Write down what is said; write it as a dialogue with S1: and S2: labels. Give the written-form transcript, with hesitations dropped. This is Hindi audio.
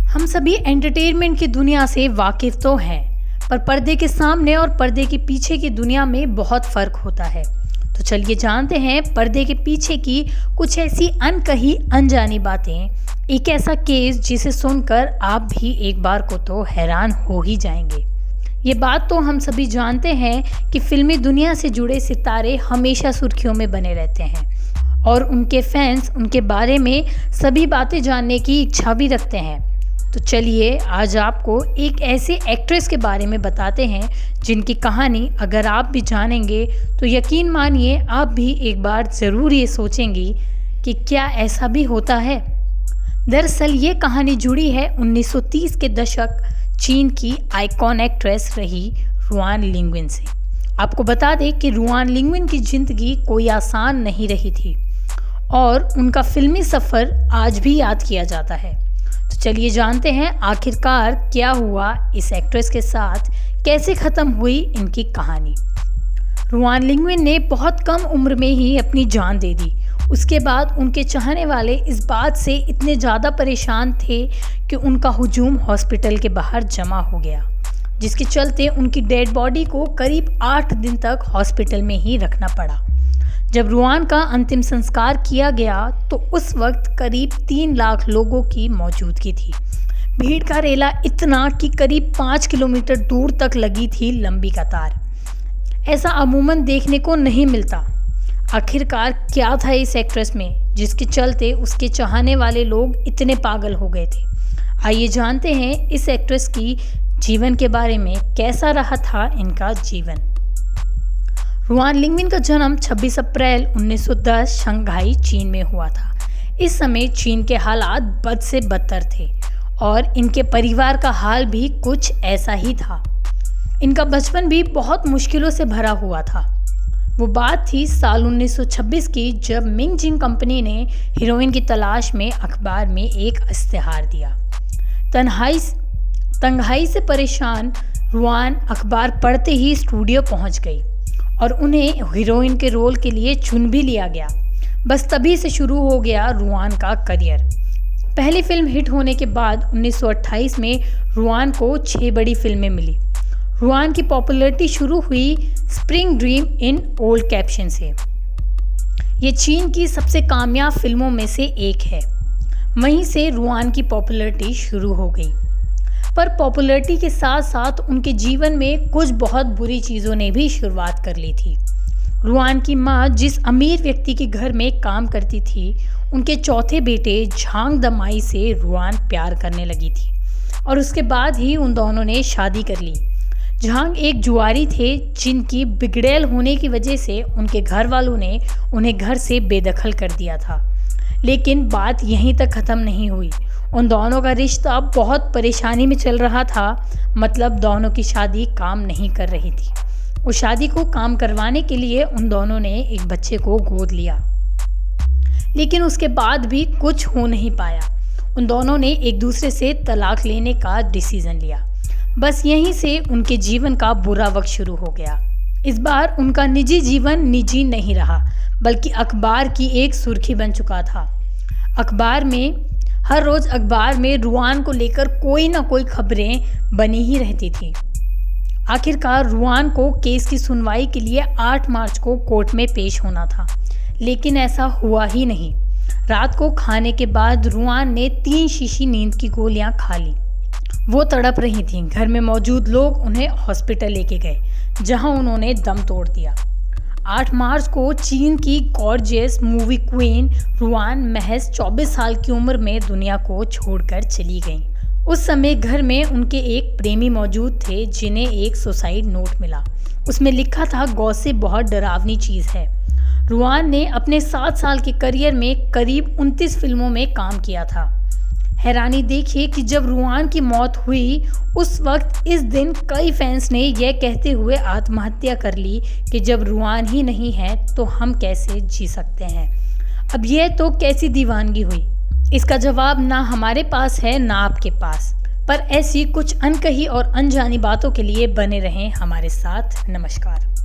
S1: हम सभी एंटरटेनमेंट की दुनिया से वाकिफ तो हैं, पर पर्दे के सामने और पर्दे के पीछे की दुनिया में बहुत फ़र्क होता है। तो चलिए जानते हैं पर्दे के पीछे की कुछ ऐसी अनकही अनजानी बातें, एक ऐसा केस जिसे सुनकर आप भी एक बार को तो हैरान हो ही जाएंगे। ये बात तो हम सभी जानते हैं कि फिल्मी दुनिया से जुड़े सितारे हमेशा सुर्खियों में बने रहते हैं और उनके फैंस उनके बारे में सभी बातें जानने की इच्छा भी रखते हैं। तो चलिए आज आपको एक ऐसे एक्ट्रेस के बारे में बताते हैं जिनकी कहानी अगर आप भी जानेंगे तो यकीन मानिए आप भी एक बार ज़रूर ये सोचेंगी कि क्या ऐसा भी होता है। दरअसल ये कहानी जुड़ी है 1930 के दशक चीन की आइकॉन एक्ट्रेस रही रुआन लिंगविन से। आपको बता दें कि रुआन लिंगविन की ज़िंदगी कोई आसान नहीं रही थी और उनका फिल्मी सफ़र आज भी याद किया जाता है। तो चलिए जानते हैं आखिरकार क्या हुआ इस एक्ट्रेस के साथ, कैसे ख़त्म हुई इनकी कहानी। रुआन लिंगविन ने बहुत कम उम्र में ही अपनी जान दे दी। उसके बाद उनके चाहने वाले इस बात से इतने ज़्यादा परेशान थे कि उनका हुजूम हॉस्पिटल के बाहर जमा हो गया, जिसके चलते उनकी डेड बॉडी को करीब 8 दिन तक हॉस्पिटल में ही रखना पड़ा। जब रुआन का अंतिम संस्कार किया गया तो उस वक्त करीब 3 लाख लोगों की मौजूदगी थी। भीड़ का रेला इतना कि करीब 5 किलोमीटर दूर तक लगी थी लंबी कतार। ऐसा अमूमन देखने को नहीं मिलता। आखिरकार क्या था इस एक्ट्रेस में जिसके चलते उसके चाहने वाले लोग इतने पागल हो गए थे। आइए जानते हैं इस एक्ट्रेस की जीवन के बारे में, कैसा रहा था इनका जीवन। रुआन लिंगविन का जन्म 26 अप्रैल 1910 शंघाई चीन में हुआ था। इस समय चीन के हालात बद से बदतर थे और इनके परिवार का हाल भी कुछ ऐसा ही था। इनका बचपन भी बहुत मुश्किलों से भरा हुआ था। वो बात थी साल 1926 की, जब मिंग जिंग कंपनी ने हीरोइन की तलाश में अखबार में एक इश्तिहार दिया। तन्हाई से परेशान रुआन अखबार पढ़ते ही स्टूडियो पहुंच गई और उन्हें हीरोइन के रोल के लिए चुन भी लिया गया। बस तभी से शुरू हो गया रुआन का करियर। पहली फिल्म हिट होने के बाद 1928 में रुआन को 6 बड़ी फिल्में मिली। रुआन की पॉपुलैरिटी शुरू हुई spring dream in old caption से। ये चीन की सबसे कामयाब फिल्मों में से एक है। वहीं से रुआन की पॉपुलैरिटी शुरू हो गई, पर पॉपुलैरिटी के साथ साथ उनके जीवन में कुछ बहुत बुरी चीज़ों ने भी शुरुआत कर ली थी। रुआन की माँ जिस अमीर व्यक्ति के घर में काम करती थी, उनके चौथे बेटे झांग दमाई से रुआन प्यार करने लगी थी और उसके बाद ही उन दोनों ने शादी कर ली। झांग एक जुआरी थे जिनकी बिगड़ैल होने की वजह से उनके घर वालों ने उन्हें घर से बेदखल कर दिया था। लेकिन बात यहीं तक ख़त्म नहीं हुई। उन दोनों का रिश्ता बहुत परेशानी में चल रहा था। मतलब दोनों की शादी काम नहीं कर रही थी। उस शादी को काम करवाने के लिए उन दोनों ने एक बच्चे को गोद लिया, लेकिन उसके बाद भी कुछ हो नहीं पाया। उन दोनों ने एक दूसरे से तलाक लेने का डिसीज़न लिया। बस यहीं से उनके जीवन का बुरा वक्त शुरू हो गया। इस बार उनका निजी जीवन निजी नहीं रहा, बल्कि अखबार की एक सुर्खी बन चुका था। हर रोज़ अखबार में रुआन को लेकर कोई ना कोई खबरें बनी ही रहती थी। आखिरकार रुआन को केस की सुनवाई के लिए 8 मार्च को कोर्ट में पेश होना था, लेकिन ऐसा हुआ ही नहीं। रात को खाने के बाद रुआन ने 3 शीशी नींद की गोलियां खा ली। वो तड़प रही थीं। घर में मौजूद लोग उन्हें हॉस्पिटल लेके गए, जहां उन्होंने दम तोड़ दिया। 8 मार्च को चीन की गॉर्जियस मूवी क्वीन रुआन महज 24 साल की उम्र में दुनिया को छोड़कर चली गईं। उस समय घर में उनके एक प्रेमी मौजूद थे जिन्हें एक सुसाइड नोट मिला। उसमें लिखा था, गॉसिप बहुत डरावनी चीज़ है। रुआन ने अपने 7 साल के करियर में करीब 29 फिल्मों में काम किया था। हैरानी देखिए कि जब रुआन की मौत हुई उस वक्त इस दिन कई फैंस ने यह कहते हुए आत्महत्या कर ली कि जब रुआन ही नहीं है तो हम कैसे जी सकते हैं। अब यह तो कैसी दीवानगी हुई, इसका जवाब ना हमारे पास है ना आपके पास। पर ऐसी कुछ अनकही और अनजानी बातों के लिए बने रहें हमारे साथ। नमस्कार।